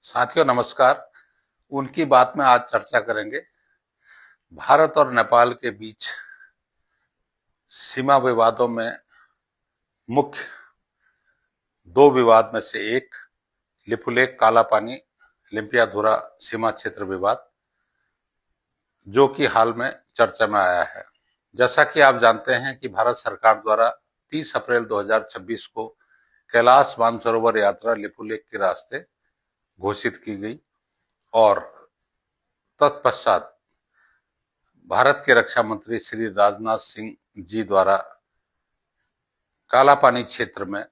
साथियों नमस्कार। उनकी बात में आज चर्चा करेंगे भारत और नेपाल के बीच सीमा विवादों में मुख्य दो विवाद में से एक लिपुलेख काला पानी लिम्पियाधुरा सीमा क्षेत्र विवाद, जो कि हाल में चर्चा में आया है। जैसा कि आप जानते हैं कि भारत सरकार द्वारा 30 अप्रैल 2026 को कैलाश मानसरोवर यात्रा लिपुलेख के रास्ते घोषित की गई और तत्पश्चात भारत के रक्षा मंत्री श्री राजनाथ सिंह जी द्वारा काला पानी क्षेत्र में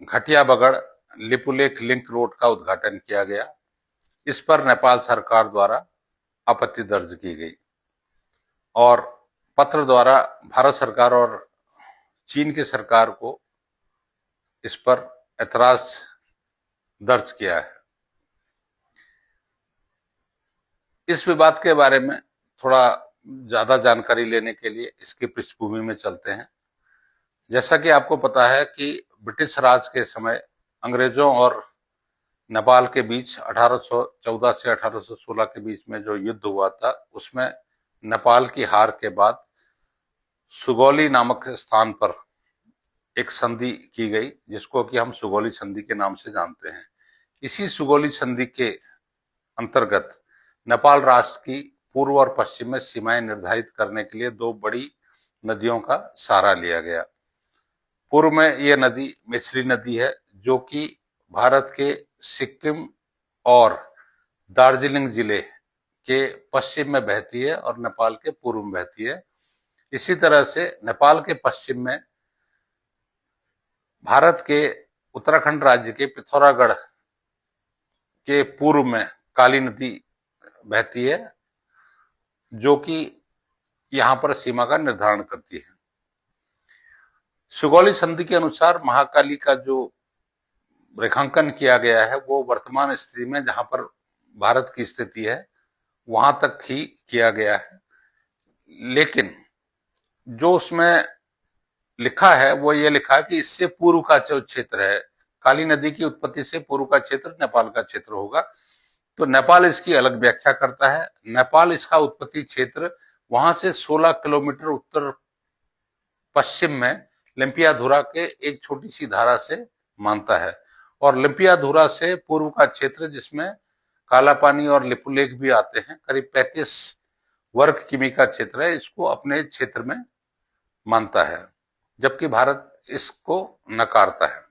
घटिया बगड़ लिपुलेख लिंक रोड का उद्घाटन किया गया। इस पर नेपाल सरकार द्वारा आपत्ति दर्ज की गई और पत्र द्वारा भारत सरकार और चीन की सरकार को इस पर ऐतराज दर्ज किया है। इस विवाद के बारे में थोड़ा ज्यादा जानकारी लेने के लिए इसकी पृष्ठभूमि में चलते हैं। जैसा कि आपको पता है कि ब्रिटिश राज के समय अंग्रेजों और नेपाल के बीच 1814 से 1816 के बीच में जो युद्ध हुआ था, उसमें नेपाल की हार के बाद सुगौली नामक स्थान पर एक संधि की गई, जिसको कि हम सुगौली संधि के नाम से जानते हैं। इसी सुगौली संधि के अंतर्गत नेपाल राष्ट्र की पूर्व और पश्चिम में सीमाएं निर्धारित करने के लिए दो बड़ी नदियों का सहारा लिया गया। पूर्व में यह नदी मेचरी नदी है, जो कि भारत के सिक्किम और दार्जिलिंग जिले के पश्चिम में बहती है और नेपाल के पूर्व में बहती है। इसी तरह से नेपाल के पश्चिम में भारत के उत्तराखंड राज्य के पिथौरागढ़ के पूर्व में काली नदी बहती है, जो कि यहां पर सीमा का निर्धारण करती है। सुगौली संधि के अनुसार महाकाली का जो रेखांकन किया गया है वो वर्तमान स्थिति में जहां पर भारत की स्थिति है वहां तक ही किया गया है, लेकिन जो उसमें लिखा है वो ये लिखा है कि इससे पूर्व का जो क्षेत्र है, काली नदी की उत्पत्ति से पूर्व का क्षेत्र नेपाल का क्षेत्र होगा। तो नेपाल इसकी अलग व्याख्या करता है। नेपाल इसका उत्पत्ति क्षेत्र वहां से 16 किलोमीटर उत्तर पश्चिम में लिम्पियाधुरा के एक छोटी सी धारा से मानता है और लिम्पियाधुरा से पूर्व का क्षेत्र, जिसमें काला पानी और लिपुलेख भी आते हैं, करीब 35 वर्ग किमी का क्षेत्र है, इसको अपने क्षेत्र में मानता है, जबकि भारत इसको नकारता है।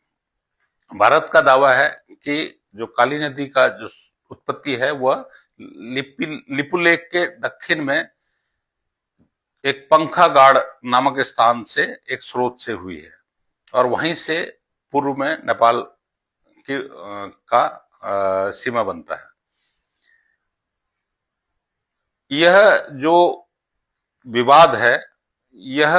भारत का दावा है कि जो काली नदी का जो उत्पत्ति है वह लिपुलेख के दक्षिण में एक पंखागाड़ नामक स्थान से एक स्रोत से हुई है और वहीं से पूर्व में नेपाल की का सीमा बनता है। यह जो विवाद है यह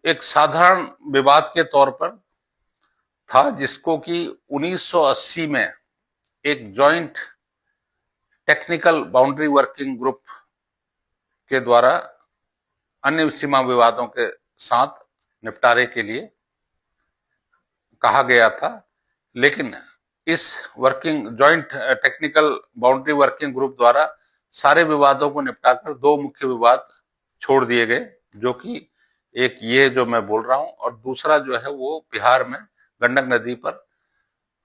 एक साधारण विवाद के तौर पर था, जिसको कि 1980 में एक joint technical boundary working group के द्वारा अन्य सीमा विवादों के साथ निपटारे के लिए कहा गया था। लेकिन इस joint technical boundary working group द्वारा सारे विवादों को निपटाकर दो मुख्य विवाद छोड़ दिए गए, जो कि एक ये जो मैं बोल रहा हूं और दूसरा जो है वो बिहार में गंडक नदी पर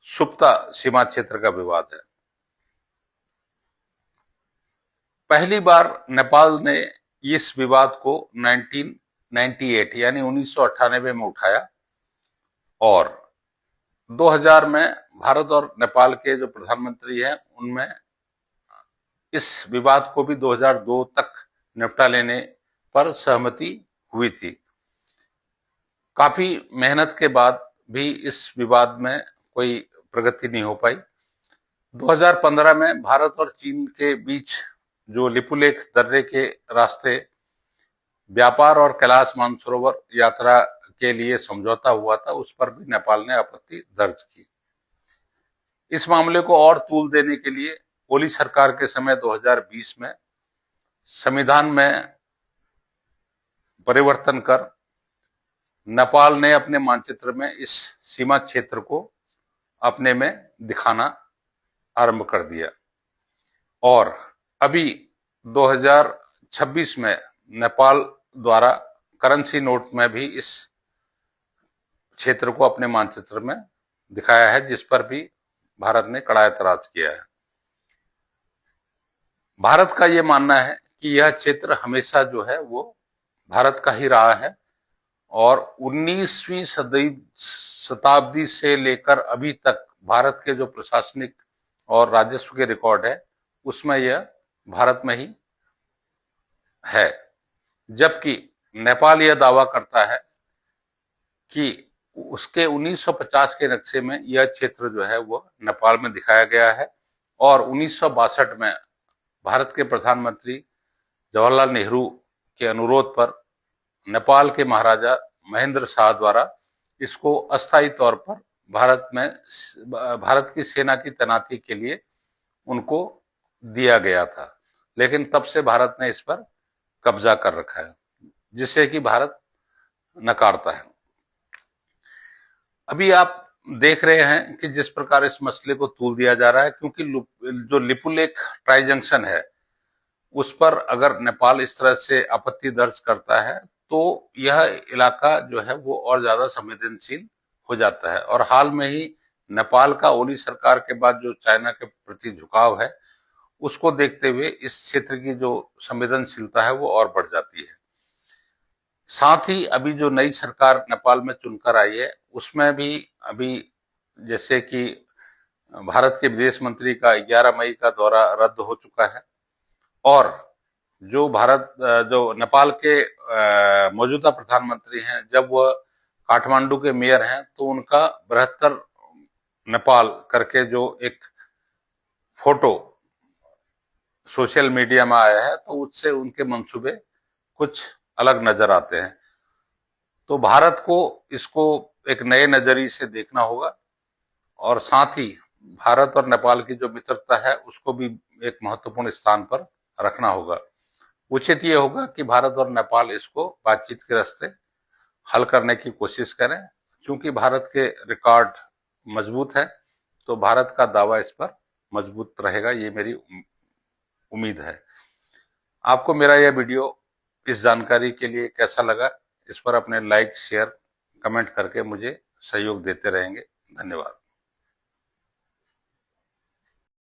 सुप्ता सीमा क्षेत्र का विवाद है। पहली बार नेपाल ने इस विवाद को 1998 यानी 1998 में उठाया और 2000 में भारत और नेपाल के जो प्रधानमंत्री हैं उनमें इस विवाद को भी 2002 तक निपटा लेने पर सहमति हुई थी। काफी मेहनत के बाद भी इस विवाद में कोई प्रगति नहीं हो पाई। 2015 में भारत और चीन के बीच जो लिपुलेख दर्रे के रास्ते व्यापार और कैलाश मानसरोवर यात्रा के लिए समझौता हुआ था, उस पर भी नेपाल ने आपत्ति दर्ज की। इस मामले को और तूल देने के लिए ओली सरकार के समय 2020 में संविधान में परिवर्तन कर नेपाल ने अपने मानचित्र में इस सीमा क्षेत्र को अपने में दिखाना आरंभ कर दिया। और अभी 2026 में नेपाल द्वारा करेंसी नोट में भी इस क्षेत्र को अपने मानचित्र में दिखाया है, जिस पर भी भारत ने कड़ा एतराज किया है। भारत का ये मानना है कि यह क्षेत्र हमेशा जो है वो भारत का ही रहा है और 19वीं शताब्दी से लेकर अभी तक भारत के जो प्रशासनिक और राजस्व के रिकॉर्ड है उसमें यह भारत में ही है। जबकि नेपाल यह दावा करता है कि उसके 1950 के नक्शे में यह क्षेत्र जो है वो नेपाल में दिखाया गया है और 1962 में भारत के प्रधानमंत्री जवाहरलाल नेहरू के अनुरोध पर नेपाल के महाराजा महेंद्र शाह द्वारा इसको अस्थायी तौर पर भारत की सेना की तैनाती के लिए उनको दिया गया था। लेकिन तब से भारत ने इस पर कब्जा कर रखा है, जिसे कि भारत नकारता है। अभी आप देख रहे हैं कि जिस प्रकार इस मसले को तूल दिया जा रहा है, क्योंकि जो लिपुलेख ट्राई जंक्शन है उस पर अगर नेपाल इस तरह से आपत्ति दर्ज करता है तो यह इलाका जो है वो और ज्यादा संवेदनशील हो जाता है। और हाल में ही नेपाल का ओली सरकार के बाद जो चाइना के प्रति झुकाव है उसको देखते हुए इस क्षेत्र की जो संवेदनशीलता है वो और बढ़ जाती है। साथ ही अभी जो नई सरकार नेपाल में चुनकर आई है उसमें भी अभी जैसे कि भारत के विदेश मंत्री का 11 मई का दौरा रद्द हो चुका है और जो नेपाल के मौजूदा प्रधानमंत्री हैं, जब वह काठमांडू के मेयर हैं तो उनका बृहत्तर नेपाल करके जो एक फोटो सोशल मीडिया में आया है तो उससे उनके मंसूबे कुछ अलग नजर आते हैं। तो भारत को इसको एक नए नजरिए से देखना होगा और साथ ही भारत और नेपाल की जो मित्रता है उसको भी एक महत्वपूर्ण स्थान पर रखना होगा। उचित ये होगा कि भारत और नेपाल इसको बातचीत के रास्ते हल करने की कोशिश करें। क्योंकि भारत के रिकॉर्ड मजबूत है तो भारत का दावा इस पर मजबूत रहेगा, ये मेरी उम्मीद है। आपको मेरा यह वीडियो इस जानकारी के लिए कैसा लगा, इस पर अपने लाइक, शेयर, कमेंट करके मुझे सहयोग देते रहेंगे। धन्यवाद।